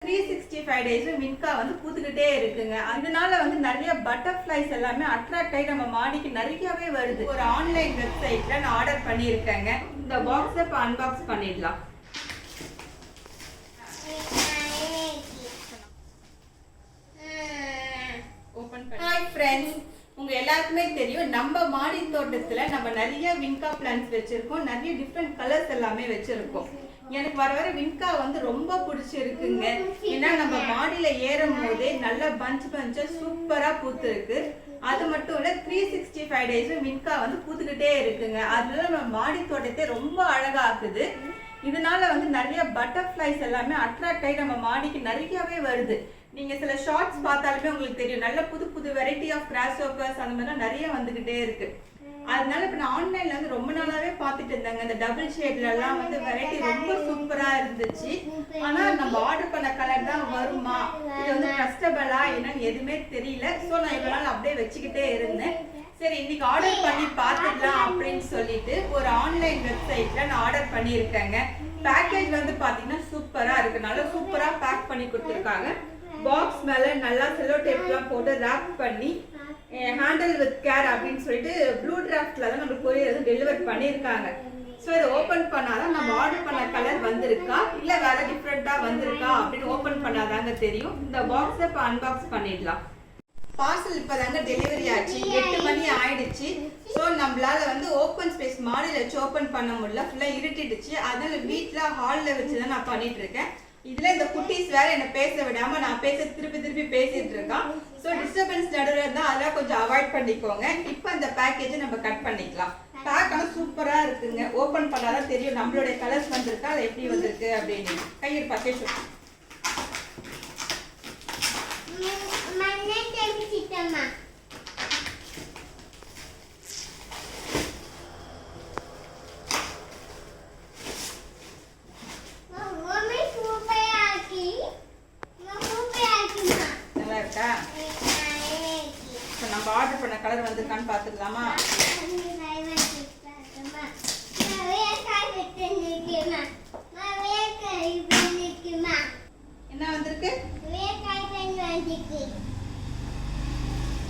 365 டேஸும் vinca வந்து பூத்துக்கிட்டே இருக்குங்க. அதனால வந்து நிறைய பட்டர்ஃப்ளைஸ் எல்லாமே அட்ராக்ட் ஆகி நம்ம மாடிக்கு நிறையவே வருது. ஒரு ஆன்லைன் வெப்சைட்ல நான் ஆர்டர் பண்ணியிருக்கேங்க. இந்த பாக்ஸை இப்போ அன்பாக்ஸ் பண்ணிடலாம். ஹாய் ஃப்ரெண்ட்ஸ், உங்க எல்லாருக்குமே தெரியும் நம்ம மாடி தோட்டத்துல நம்ம நிறைய வின்கா பிளான்ட்ஸ் வச்சிருக்கோம். நிறைய டிஃப்ரெண்ட் கலர்ஸ் எல்லாமே வச்சிருக்கோம். எனக்கு வர வர வின்கா வந்து ரொம்ப பிடிச்சிருக்குங்க. ஏன்னா நம்ம மாடியில ஏறும் போதே நல்ல பஞ்சா சூப்பரா பூத்து இருக்கு. அது மட்டும் இல்ல 365 டேஸும் வின்கா வந்து பூத்துக்கிட்டே இருக்குங்க. அதனால நம்ம மாடி தோட்டத்தை ரொம்ப அழகா ஆக்குது. இதனால வந்து நிறைய பட்டர்ஃப்ளைஸ் எல்லாமே அட்ராக்ட் ஆகி நம்ம மாடிக்கு நிறையவே வருது. நீங்க சில ஷார்ட்ஸ் பார்த்தாலுமே உங்களுக்கு தெரியும், நல்ல புது புது வெரைட்டி ஆஃப் கிராஸ் ஹோப்பர்ஸ் அந்த மாதிரிலாம் நிறைய வந்துகிட்டே இருக்கு. அதனால இப்ப நான் ஆன்லைன்ல வந்து ரொம்ப நாளாவே பார்த்துட்டு இருந்தாங்க. இந்த டபுள் ஷேட்ல எல்லாம் வந்து வெரைட்டி ரொம்ப சூப்பரா இருந்துச்சு. ஆனா நம்ம ஆர்டர் பண்ண கலர் தான் வருமா, இது வந்து ட்ரஸ்டபிளா என்னன்னு எதுவுமே தெரியல. ஸோ நான் இவ்வளவு நாள் அப்படியே வச்சுக்கிட்டே இருந்தேன். சரி, இன்னைக்கு ஆர்டர் பண்ணி பார்த்துக்கலாம் அப்படின்னு சொல்லிட்டு ஒரு ஆன்லைன் வெப்சைட்ல நான் ஆர்டர் பண்ணியிருக்கேங்க. பேக்கேஜ் வந்து பாத்தீங்கன்னா சூப்பரா இருக்கு. நல்லா சூப்பரா பேக் பண்ணி கொடுத்துருக்காங்க. பாக்ஸ் மேல நல்லா செல்லோ டேப்லாம் போட்டு ரேப் பண்ணி ஹேண்டில் வித் கேர் அப்படின்னு சொல்லிட்டு ப்ளூ டிராஃப்ட்ல தான் நம்ம கொரியர் டெலிவர் பண்ணியிருக்காங்க. ஸோ இதை ஓப்பன் பண்ணாதான் நம்ம ஆர்டர் பண்ண கலர் வந்திருக்கா இல்லை வேற டிஃப்ரெண்டா வந்திருக்கா அப்படின்னு ஓப்பன் பண்ணாதாங்க தெரியும். இந்த பாக்ஸை இப்போ அன்பாக்ஸ் பண்ணிடலாம். பார்சல் இப்போதாங்க டெலிவரி ஆச்சு. 8 மணி ஆயிடுச்சு. ஸோ நம்மளால வந்து ஓப்பன் ஸ்பேஸ் மாடியில் வச்சு ஓப்பன் பண்ண முடியல, ஃபுல்லாக இருட்டிடுச்சு. அதனால வீட்டில் ஹாலில் வச்சு தான் நான் பண்ணிட்டு இருக்கேன். இதுல இந்த குட்டீஸ் வேற என்ன பேச விடாம நான் திருப்பி பேசிட்டு இருக்கான். ஸோ டிஸ்டர்பன்ஸ் நடுவில் இருந்தா அதெல்லாம் கொஞ்சம் அவாய்ட் பண்ணிக்கோங்க. இப்போ இந்த பேக்கேஜை நம்ம கட் பண்ணிக்கலாம். பேக் ஆனால் சூப்பரா இருக்குங்க. ஓப்பன் பண்ணாதான் தெரியும் நம்மளுடைய கலர்ஸ் வந்திருக்கா, அது எப்படி வந்திருக்கு அப்படின்னு. கையில் பக்கேஷன் நம்ம ஆர்டர் பண்ண கலர் வந்திருக்கான்னு பார்த்துக்கலாமா? என்ன வந்திருக்கு?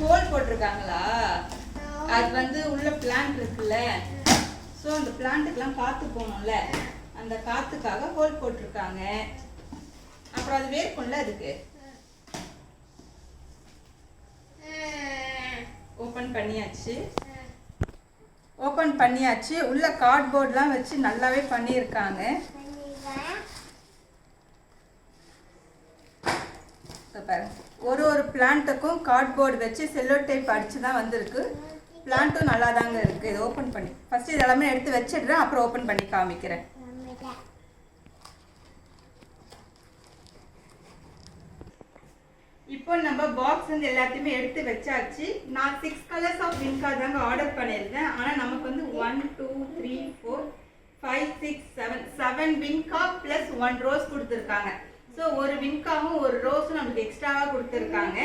ஹோல் போட்டிருக்காங்களா? அது வந்து உள்ள பிளான்ட் இருக்குல்ல, ஸோ அந்த பிளான்ட்டுக்கெல்லாம் காத்து போகணும்ல, அந்த காத்துக்காக ஹோல் போட்டிருக்காங்க. அப்புறம் அது வேர்க்கும்ல, அதுக்கு ஓப்பன் பண்ணியாச்சு. உள்ள கார்ட்போர்ட்லாம் வச்சு நல்லாவே பண்ணியிருக்காங்க. ஒரு பிளான்ட்டுக்கும் கார்ட்போர்டு வச்சு செல்லோ டேப் அடிச்சு தான் வந்திருக்கு. பிளான்ட்டும் நல்லா தாங்க இருக்கு. இது ஓப்பன் பண்ணி ஃபர்ஸ்ட் இது எல்லாமே எடுத்து வச்சிடுறேன், அப்புறம் ஓப்பன் பண்ணி காமிக்கிறேன். இப்போ நம்ம பாக்ஸ் வந்து எல்லாத்தையுமே எடுத்து வச்சாச்சு. நான் 6 கலர்ஸ் ஆஃப் வின்கா தாங்க ஆர்டர் பண்ணியிருந்தேன். ஆனால் நமக்கு வந்து 1 2 3 4 5 6 7 வின்கா ப்ளஸ் 1 ரோஸ் கொடுத்துருக்காங்க. ஸோ ஒரு வின்காவும் ஒரு ரோஸும் நமக்கு எக்ஸ்ட்ராவாக கொடுத்துருக்காங்க.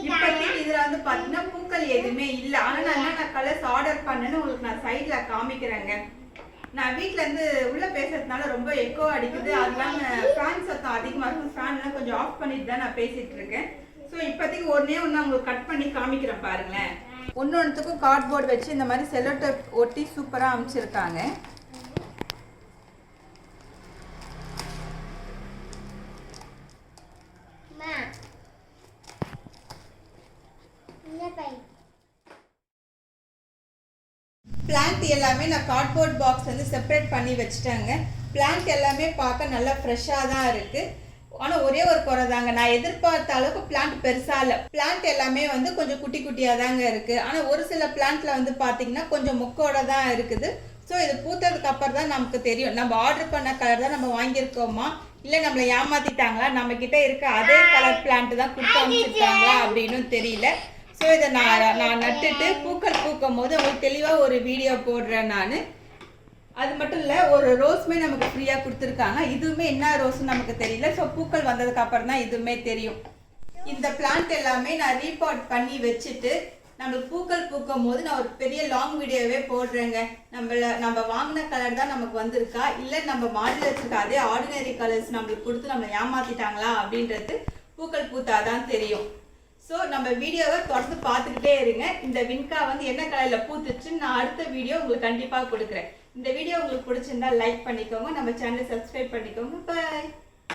இப்போதைக்கு இதில் வந்து பார்த்தீங்கன்னா பூக்கள் எதுவுமே இல்லை. ஆனால் நான் என்னென்ன கலர்ஸ் ஆர்டர் பண்ணேன்னு உங்களுக்கு நான் சைடில் காமிக்கிறேங்க. நான் வீட்டிலேருந்து உள்ளே பேசுறதுனால ரொம்ப எக்கோ அடிக்குது. அதெல்லாம் ஃபேன் சத்தம் அதிகமாக இருக்கும். ஃபேன்லாம் கொஞ்சம் ஆஃப் பண்ணிட்டு தான் நான் பேசிகிட்டு இருக்கேன். ஸோ இப்போதைக்கு ஒன்று உங்களுக்கு கட் பண்ணி காமிக்கிறேன் பாருங்களேன். ஒன்றுத்துக்கும் கார்ட்போர்டு வச்சு இந்த மாதிரி செல்லோ டேப் ஒட்டி சூப்பராக அமைச்சிருக்காங்க. பிளான்ட் எல்லாமே நான் கார்ட்போர்ட் பாக்ஸ் வந்து செப்பரேட் பண்ணி வச்சுட்டேங்க. பிளான்ட் எல்லாமே பார்க்க நல்லா ஃப்ரெஷ்ஷாக தான் இருக்குது. ஆனால் ஒரே ஒரு குறை தாங்க, நான் எதிர்பார்த்த அளவுக்கு பிளான்ட் பெருசாக இல்லை. பிளான்ட் எல்லாமே வந்து கொஞ்சம் குட்டி குட்டியாக தாங்க இருக்குது. ஆனால் ஒரு சில பிளான்ட்டில் வந்து பார்த்தீங்கன்னா கொஞ்சம் முக்கோட தான் இருக்குது. ஸோ இது பூத்ததுக்கு அப்புறம் தான் நமக்கு தெரியும் நம்ம ஆர்டர் பண்ண கலர் தான் நம்ம வாங்கியிருக்கோமா, இல்லை நம்மளை ஏமாற்றிட்டாங்களா, நம்மக்கிட்ட இருக்க அதே கலர் பிளான்ட் தான் கொடுத்து அமைச்சிருக்காங்களா அப்படின்னு தெரியல. ஸோ இதை நான் நட்டுட்டு பூக்கள் பூக்கும் போது உங்களுக்கு தெளிவாக ஒரு வீடியோ போடுறேன் நான். அது மட்டும் இல்லை, ஒரு ரோஸுமே நமக்கு ஃப்ரீயாக கொடுத்துருக்காங்க. இதுவுமே என்ன ரோஸ்ன்னு நமக்கு தெரியல. ஸோ பூக்கள் வந்ததுக்கு அப்புறம் தான் இதுவுமே தெரியும். இந்த பிளான்ட் எல்லாமே நான் ரீபாட் பண்ணி வச்சுட்டு நம்மளுக்கு பூக்கள் பூக்கும் போது நான் ஒரு பெரிய லாங் வீடியோவே போடுறேங்க. நம்ம வாங்கின கலர் தான் நமக்கு வந்திருக்கா, இல்லை நம்ம மாடல் வச்சிருக்க அதே ஆர்டினரி கலர்ஸ் நம்மளுக்கு கொடுத்து நம்மளை ஏமாத்திட்டாங்களா அப்படின்றது பூக்கள் பூத்தாதான் தெரியும். ஸோ நம்ம வீடியோவை தொடர்ந்து பார்த்துக்கிட்டே இருங்க. இந்த வின்கா வந்து என்ன கலரில் பூத்துச்சுன்னு நான் அடுத்த வீடியோ உங்களுக்கு கண்டிப்பாக கொடுக்குறேன். இந்த வீடியோ உங்களுக்கு பிடிச்சிருந்தா லைக் பண்ணிக்கோங்க, நம்ம சேனலை சப்ஸ்கிரைப் பண்ணிக்கோங்க. பாய்.